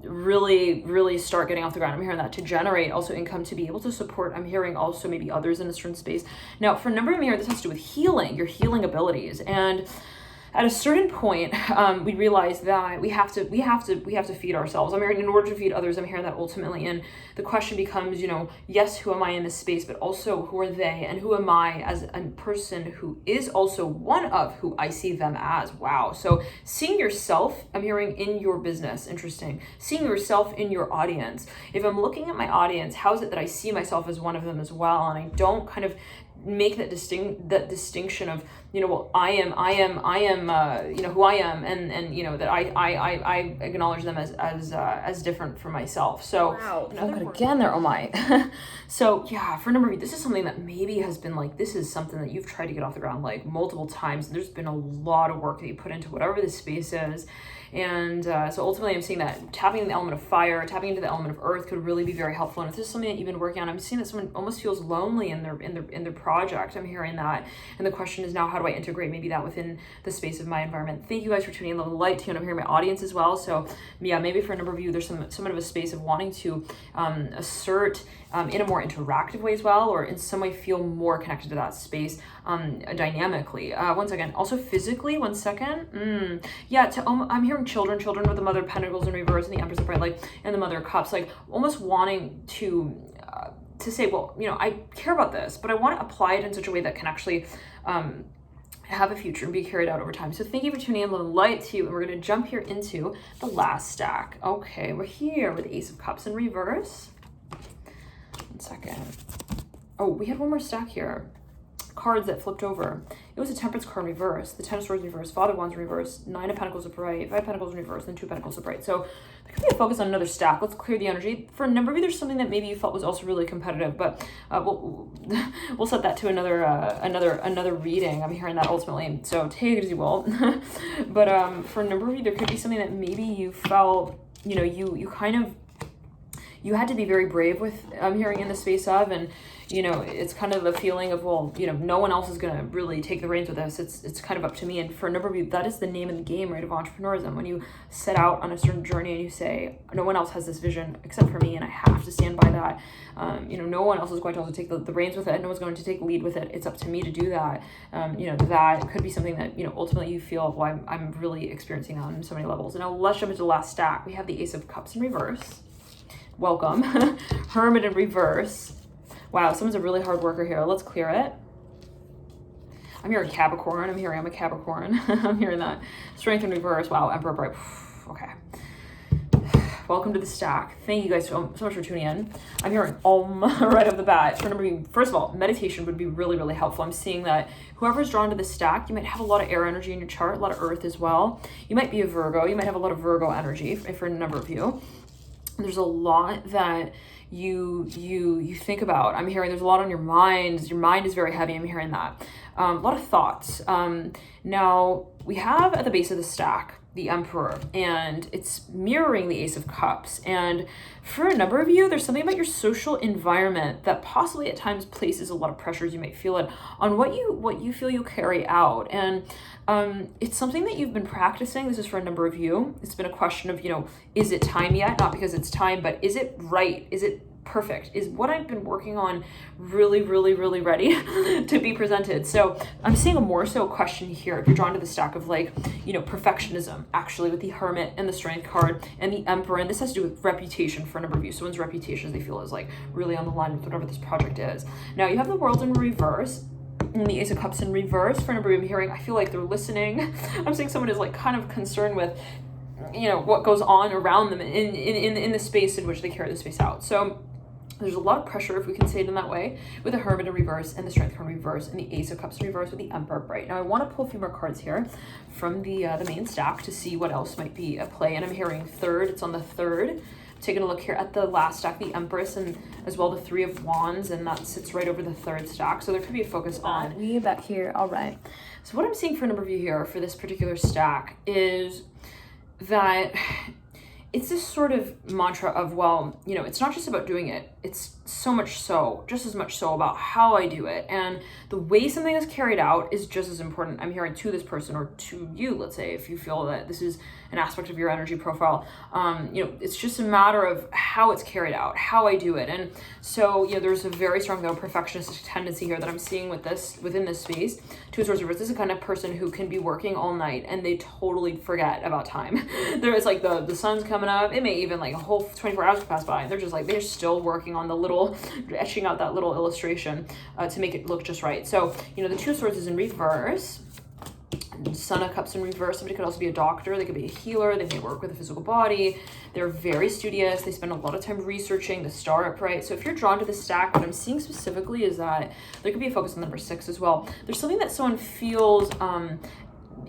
really start getting off the ground. I'm hearing that to generate also income, to be able to support. I'm hearing also maybe others in a certain space. Now, for a number of you here, this has to do with healing, your healing abilities. And at a certain point, we realize that we have to feed ourselves. I'm hearing in order to feed others. I'm hearing that ultimately, and the question becomes, you know, yes, who am I in this space, but also who are they, and who am I as a person who is also one of who I see them as. Wow. So seeing yourself, I'm hearing in your business, interesting. Seeing yourself in your audience. If I'm looking at my audience, how is it that I see myself as one of them as well, and I don't kind of make that distinction of, you know, well, I am, you know, who I am, and you know, that I acknowledge them as different from myself. So, wow, again there, oh my. So yeah, for a number of you, this is something that maybe has been like, this is something that you've tried to get off the ground like multiple times. There's been a lot of work that you put into whatever this space is. And so ultimately I'm seeing that tapping into the element of fire, tapping into the element of earth could really be very helpful. And if this is something that you've been working on, I'm seeing that someone almost feels lonely in their project. I'm hearing that. And the question is now, how do I integrate maybe that within the space of my environment? Thank you guys for tuning in. The light tune. I'm hearing my audience as well. So yeah, maybe for a number of you, there's somewhat of a space of wanting to assert in a more interactive way as well, or in some way feel more connected to that space dynamically. Once again, also physically, one second. Yeah, I'm hearing children with the Mother of Pentacles in reverse and the Empress upright, like, and the Mother of Cups, like almost wanting to say, well, you know, I care about this, but I want to apply it in such a way that can actually have a future and be carried out over time. So thank you for tuning in. Love and light to you. And we're going to jump here into the last stack. Okay, we're here with the Ace of Cups in reverse. 1 second. Oh, we had one more stack here. Cards that flipped over. It was a Temperance card in reverse, the Ten of Swords in reverse, Father of Wands in reverse, Nine of Pentacles upright, Five of Pentacles in reverse, and Two of Pentacles upright. So there could be a focus on another stack. Let's clear the energy. For a number of you, there's something that maybe you felt was also really competitive, but we'll set that to another reading. I'm hearing that ultimately, so take it as you will. But for a number of you, there could be something that maybe you felt, you know, you had to be very brave with. I'm hearing in the space of, and you know, it's kind of the feeling of, well, you know, no one else is going to really take the reins with this. It's kind of up to me. And for a number of you, that is the name of the game, right, of entrepreneurism. When you set out on a certain journey and you say, no one else has this vision except for me, and I have to stand by that. You know, no one else is going to also take the reins with it. No one's going to take the lead with it. It's up to me to do that. You know, that could be something that, you know, ultimately you feel, well, I'm really experiencing on so many levels. And now let's jump into the last stack. We have the Ace of Cups in reverse. Welcome. Hermit in reverse. Wow, someone's a really hard worker here. Let's clear it. I'm hearing Capricorn. I'm a Capricorn. I'm hearing that. Strength in reverse. Wow, Emperor bright. Okay. Welcome to the stack. Thank you guys so much for tuning in. I'm hearing right off the bat. For number one, first of all, meditation would be really, really helpful. I'm seeing that whoever's drawn to the stack, you might have a lot of air energy in your chart, a lot of earth as well. You might be a Virgo. You might have a lot of Virgo energy for a number of you. There's a lot that you think about. I'm hearing there's a lot on your mind. Your mind is very heavy. I'm hearing that. A lot of thoughts. Now we have at the base of the stack the Emperor, and it's mirroring the Ace of Cups. And for a number of you, there's something about your social environment that possibly at times places a lot of pressures, you might feel it, on what you feel you carry out. And it's something that you've been practicing. This is for a number of you. It's been a question of, you know, is it time yet? Not because it's time, but is it right? Is it perfect? Is what I've been working on really, really, really ready to be presented? So I'm seeing a more so question here. If you're drawn to the stack of, like, you know, perfectionism, actually, with the Hermit and the Strength card and the Emperor, and this has to do with reputation for a number of you. Someone's reputation, they feel, is like really on the line with whatever this project is. Now you have the World in reverse and the Ace of Cups in reverse. For a number of you, I'm hearing, I feel like they're listening. I'm seeing someone is like kind of concerned with, you know, what goes on around them in the space in which they carry the space out. So there's a lot of pressure, if we can say it in that way, with the Hermit in reverse and the Strength card in reverse and the Ace of Cups in reverse with the Emperor bright. Now I want to pull a few more cards here from the main stack to see what else might be at play. And I'm hearing third. It's on the third. Taking a look here at the last stack, the Empress, and as well the Three of Wands, and that sits right over the third stack. So there could be a focus on we back here. All right. So what I'm seeing for a number of you here for this particular stack is that it's this sort of mantra of, well, you know, it's not just about doing it. It's so much so, just as much so about how I do it. And the way something is carried out is just as important. I'm hearing to this person or to you, let's say, if you feel that this is an aspect of your energy profile. You know, it's just a matter of how it's carried out, how I do it. And so, you know, there's a very strong, though, perfectionist tendency here that I'm seeing with this, within this space. Two of Swords reverse. This is the kind of person who can be working all night and they totally forget about time. There is like the sun's coming up. It may even like a whole 24 hours pass by. And they're just like, they're still working on the little, etching out that little illustration to make it look just right. So, you know, the Two of Swords is in reverse. Son of Cups in reverse. Somebody could also be a doctor. They could be a healer. They may work with the physical body. They're very studious. They spend a lot of time researching the star upright. So if you're drawn to the stack, what I'm seeing specifically is that there could be a focus on number 6 as well. There's something that someone feels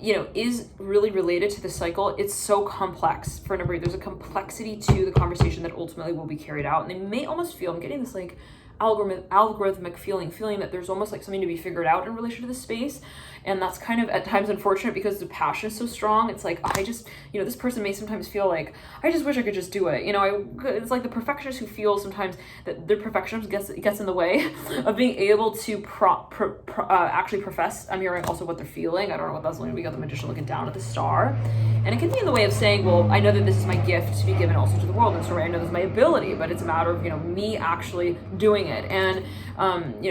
you know, is really related to the cycle. It's so complex for a number. There's a complexity to the conversation that ultimately will be carried out. And they may almost feel, I'm getting this like algorithmic feeling that there's almost like something to be figured out in relation to the space. And that's kind of at times unfortunate because the passion is so strong. It's like, I just, this person may sometimes feel like, I just wish I could just do it. It's like the perfectionist who feels sometimes that their perfectionism gets in the way of being able to actually profess. I'm hearing also what they're feeling. I don't know what that's like. We got the magician looking down at the star. And it can be in the way of saying, well, I know that this is my gift to be given also to the world. And so I know this is my ability, but it's a matter of, me actually doing it. And,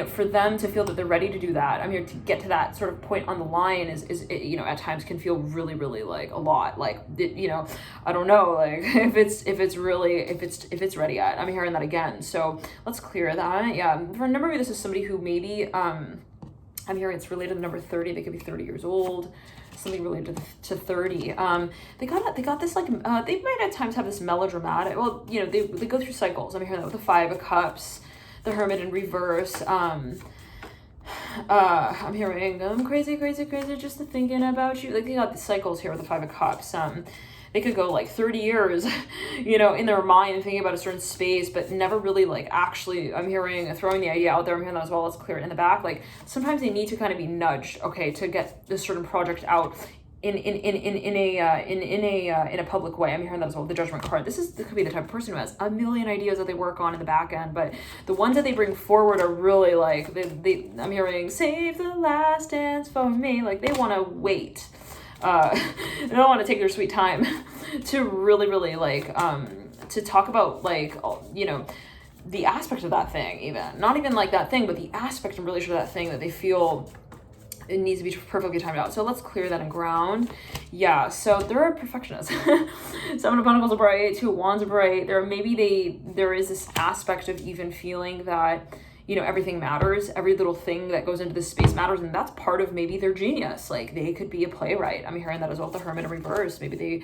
for them to feel that they're ready to do that, I'm here to get to that sort of point on the line is at times can feel really, really like a lot. Like, I don't know, like if it's ready yet. I'm hearing that again. So let's clear that. Yeah. For a number of you, this is somebody who maybe, I'm hearing it's related to the number 30. They could be 30 years old. Something related to 30. They got this like they might at times have this melodramatic. Well, they go through cycles. I'm hearing that with the 5 of Cups, the Hermit in reverse. I'm hearing I'm crazy just thinking about you. Like they got the cycles here with the 5 of Cups. They could go like 30 years, in their mind thinking about a certain space, but never really like actually, I'm hearing throwing the idea out there. I'm hearing that as well. Let's clear it in the back. Like sometimes they need to kind of be nudged, okay, to get this certain project out in a public way. I'm hearing that as well. The Judgment card. This could be the type of person who has a million ideas that they work on in the back end, but the ones that they bring forward are really like I'm hearing save the last dance for me. Like they want to wait. They don't want to take their sweet time to really like to talk about like the aspect of that thing, even not even like that thing, but the aspect in relation to that thing that they feel it needs to be perfectly timed out. So let's clear that and ground. Yeah, so they're a perfectionist. 7 of Pentacles are bright, 2 of Wands are bright. There is this aspect of even feeling that everything matters. Every little thing that goes into this space matters. And that's part of maybe their genius. Like they could be a playwright. I'm hearing that as well with the Hermit in reverse. Maybe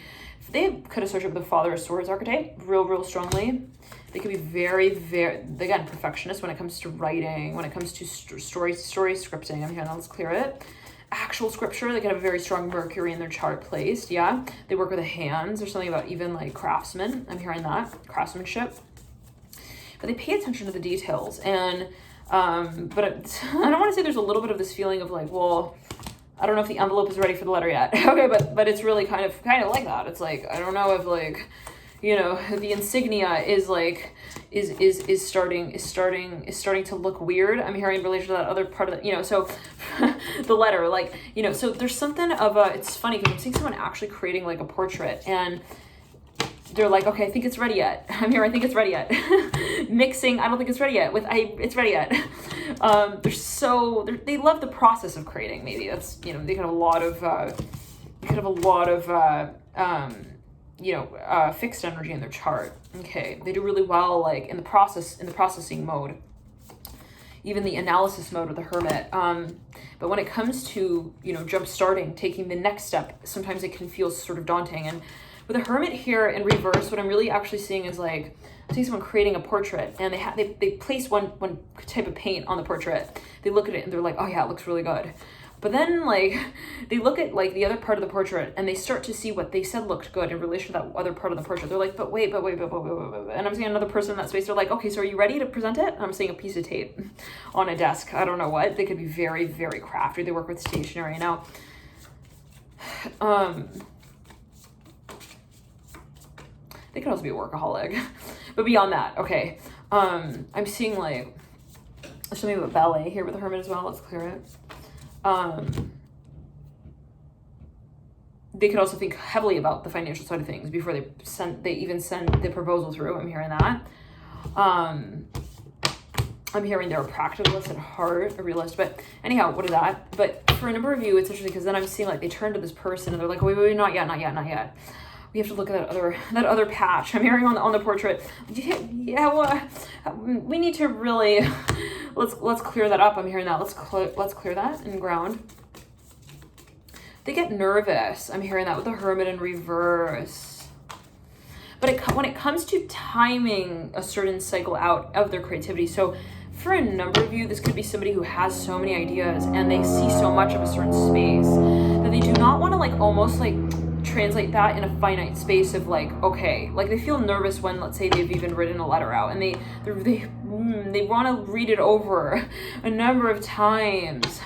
they could associate with the Father of Swords archetype real strongly. They could be very, very, again, perfectionist when it comes to writing, when it comes to story scripting. I'm hearing that. Let's clear it. Actual scripture, they could have a very strong Mercury in their chart placed. Yeah. They work with the hands. There's something about even like craftsmen. I'm hearing that. Craftsmanship. But they pay attention to the details. And, but I don't want to say there's a little bit of this feeling of like, well, I don't know if the envelope is ready for the letter yet. Okay, but it's really kind of like that. It's like, I don't know if like, the insignia is like, is starting to look weird. I'm hearing in relation to that other part of the, so the letter, like, so there's something of it's funny because I'm seeing someone actually creating like a portrait and they're like, okay, I think it's ready yet. I'm here, I think it's ready yet. Mixing, I don't think it's ready yet. It's ready yet. They love the process of creating. Maybe that's, they could have a lot of, fixed energy in their chart. Okay, they do really well, like in the processing mode, even the analysis mode of the Hermit. But when it comes to, jump starting, taking the next step, sometimes it can feel sort of daunting. And with the Hermit here in reverse, what I'm really actually seeing is like, I see someone creating a portrait and they place one type of paint on the portrait. They look at it and they're like, oh yeah, it looks really good. But then like, they look at like the other part of the portrait and they start to see what they said looked good in relation to that other part of the portrait. They're like, but wait. And I'm seeing another person in that space. They're like, okay, so are you ready to present it? And I'm seeing a piece of tape on a desk. I don't know what. They could be very, very crafty. They work with stationery now. They could also be a workaholic. But beyond that, okay. I'm seeing like, there's something about ballet here with the Hermit as well. Let's clear it. They could also think heavily about the financial side of things before they even send the proposal through. I'm hearing that. I'm hearing they're a practicalist at heart, a realist. But anyhow, what is that? But for a number of you, it's interesting because then I'm seeing like they turn to this person and they're like, wait, not yet. We have to look at that other patch. I'm hearing on the portrait. Yeah, well, we need to really let's clear that up. I'm hearing that. Let's clear that and ground. They get nervous. I'm hearing that with the Hermit in reverse. But when it comes to timing a certain cycle out of their creativity, so for a number of you, this could be somebody who has so many ideas and they see so much of a certain space that they do not want to like almost like translate that in a finite space of like, okay, like they feel nervous when, let's say, they've even written a letter out and they want to read it over a number of times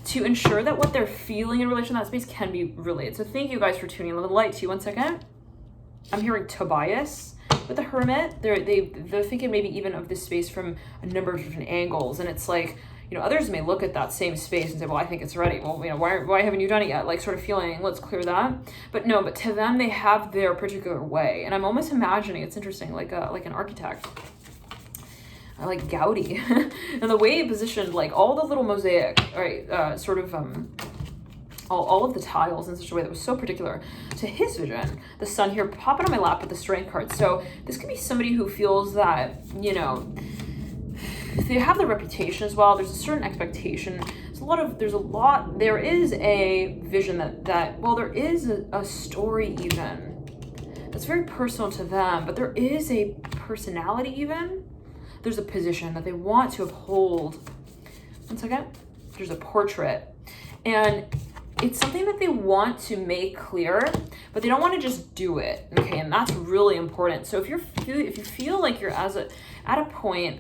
to ensure that what they're feeling in relation to that space can be relayed. So thank you guys for tuning in. A little light to you. 1 second. I'm hearing Tobias with the Hermit. They're thinking maybe even of this space from a number of different angles. And it's like, you know, others may look at that same space and say, well, I think it's ready. Well, you know, why haven't you done it yet? Like sort of feeling, let's clear that. But no, but to them, they have their particular way. And I'm almost imagining, it's interesting, like an architect. I like Gaudi. And the way he positioned like all the little mosaic, right, all of the tiles in such a way that was so particular to his vision. The sun here popping on my lap with the strength card. So this could be somebody who feels that, you know, they have the reputation as well. There's a certain expectation. There is a vision there is a story even that's very personal to them, but there is a personality even. There's a position that they want to uphold. 1 second. There's a portrait. And it's something that they want to make clear, but they don't want to just do it. Okay, and that's really important. So if you feel like you're at a point,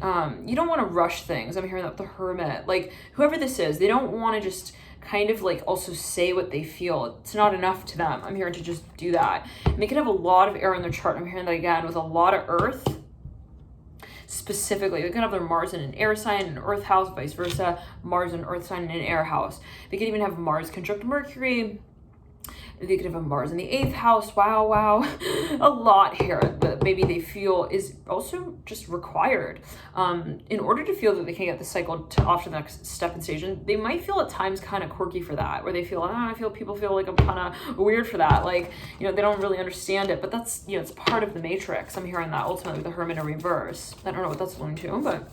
you don't want to rush things. I'm hearing that with the Hermit. Like whoever this is, they don't want to just kind of like also say what they feel. It's not enough to them. I'm hearing to just do that. And they can have a lot of air in their chart. I'm hearing that again with a lot of earth. Specifically, they could have their Mars in an air sign, an earth house, vice versa, Mars in an earth sign and an air house. They could even have Mars conjunct Mercury. They could have a Mars in the 8th house. Wow. A lot here that maybe they feel is also just required. In order to feel that they can get the cycle off to the next step and stage. And they might feel at times kind of quirky for that, where they feel, people feel like I'm kind of weird for that. Like, you know, they don't really understand it, but that's, you know, it's part of the matrix. I'm hearing that ultimately with the Hermit in reverse. I don't know what that's alluding to, but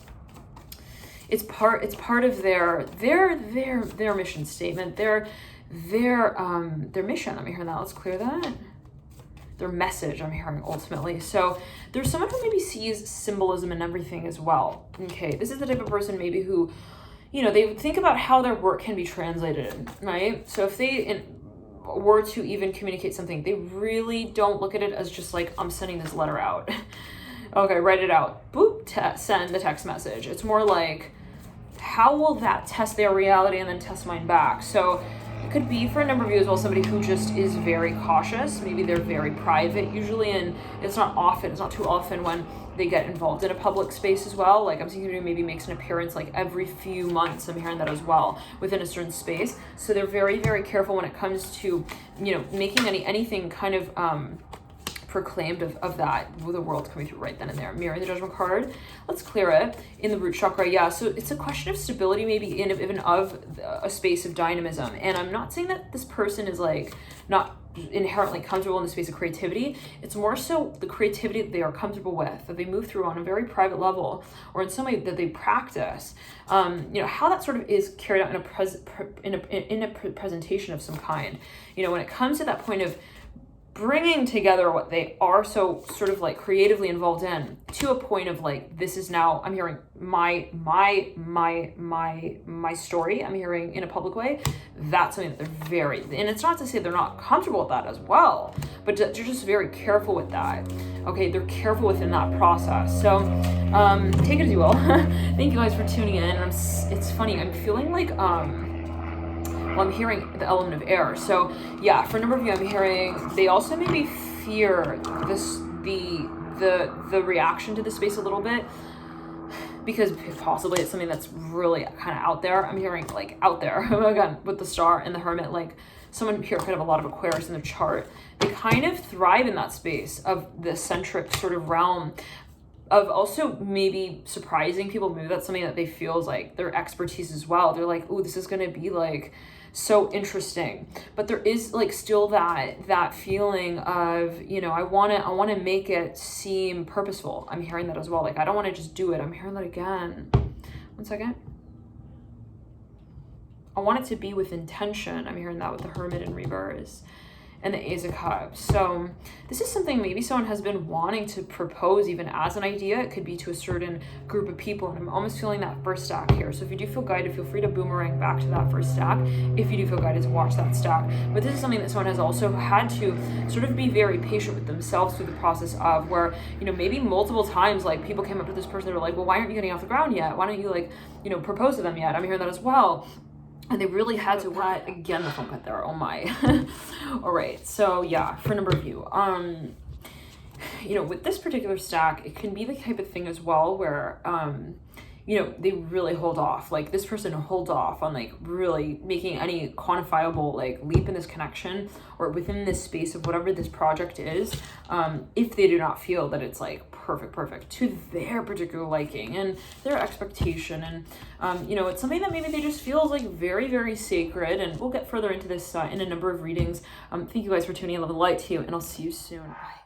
it's part of their mission statement, their mission. I'm hearing that. Let's clear that. Their message, I'm hearing ultimately. So there's someone who maybe sees symbolism in everything as well. Okay, this is the type of person maybe who, you know, they think about how their work can be translated, right? So if they were to even communicate something, they really don't look at it as just like, I'm sending this letter out. Okay, write it out. Boop, send the text message. It's more like, how will that test their reality and then test mine back? So it could be for a number of you as well, somebody who just is very cautious. Maybe they're very private usually, and it's not too often when they get involved in a public space as well. Like I'm seeing somebody who maybe makes an appearance like every few months. I'm hearing that as well within a certain space. So they're very, very careful when it comes to, you know, making anything kind of proclaimed of that with the world coming through right then and there. Mirroring the Judgment card. Let's clear it in the root chakra. Yeah, so it's a question of stability, maybe even of a space of dynamism. And I'm not saying that this person is like not inherently comfortable in the space of creativity. It's more so the creativity that they are comfortable with, that they move through on a very private level, or in some way that they practice. You know, how that sort of is carried out in a presentation of some kind. You know, when it comes to that point of bringing together what they are so sort of like creatively involved in to a point of like, this is now, I'm hearing my story, I'm hearing in a public way. That's something that they're very, and it's not to say they're not comfortable with that as well, but they're just very careful with that. Okay, they're careful within that process. So take it as you will. Thank you guys for tuning in. It's funny, I'm feeling like I'm hearing the element of air. So yeah, for a number of you, I'm hearing they also maybe fear the reaction to the space a little bit, because possibly it's something that's really kind of out there. I'm hearing like out there again with the star and the Hermit, like someone here could have a lot of Aquarius in their chart. They kind of thrive in that space of the eccentric sort of realm of also maybe surprising people. Maybe that's something that they feel is like their expertise as well. They're like, oh, this is going to be like so interesting. But there is like still that feeling of, you know, I want to make it seem purposeful. I'm hearing that as well. Like, I don't want to just do it. I'm hearing that again. 1 second. I want it to be with intention. I'm hearing that with the Hermit in reverse. and the Ace of Cups. So this is something maybe someone has been wanting to propose even as an idea. It could be to a certain group of people, and I'm almost feeling that first stack here. So if you do feel guided, feel free to boomerang back to that first stack if you do feel guided to watch that stack. But this is something that someone has also had to sort of be very patient with themselves through the process of, where, you know, maybe multiple times, like, people came up to this person, they were like, well, why aren't you getting off the ground yet? Why don't you, like, you know, propose to them yet? I'm hearing that as well. And they really had to work. Again, the phone cut there. Oh my. All right. So yeah, for number of you, you know, with this particular stack, it can be the type of thing as well where, you know, they really hold off. Like, this person hold off on, like, really making any quantifiable, like, leap in this connection or within this space of whatever this project is, if they do not feel that it's, like, perfect to their particular liking and their expectation. And, you know, it's something that maybe they just feel is, like, very sacred. And we'll get further into this in a number of readings. Thank you guys for tuning in. Love and light to you, and I'll see you soon. Bye.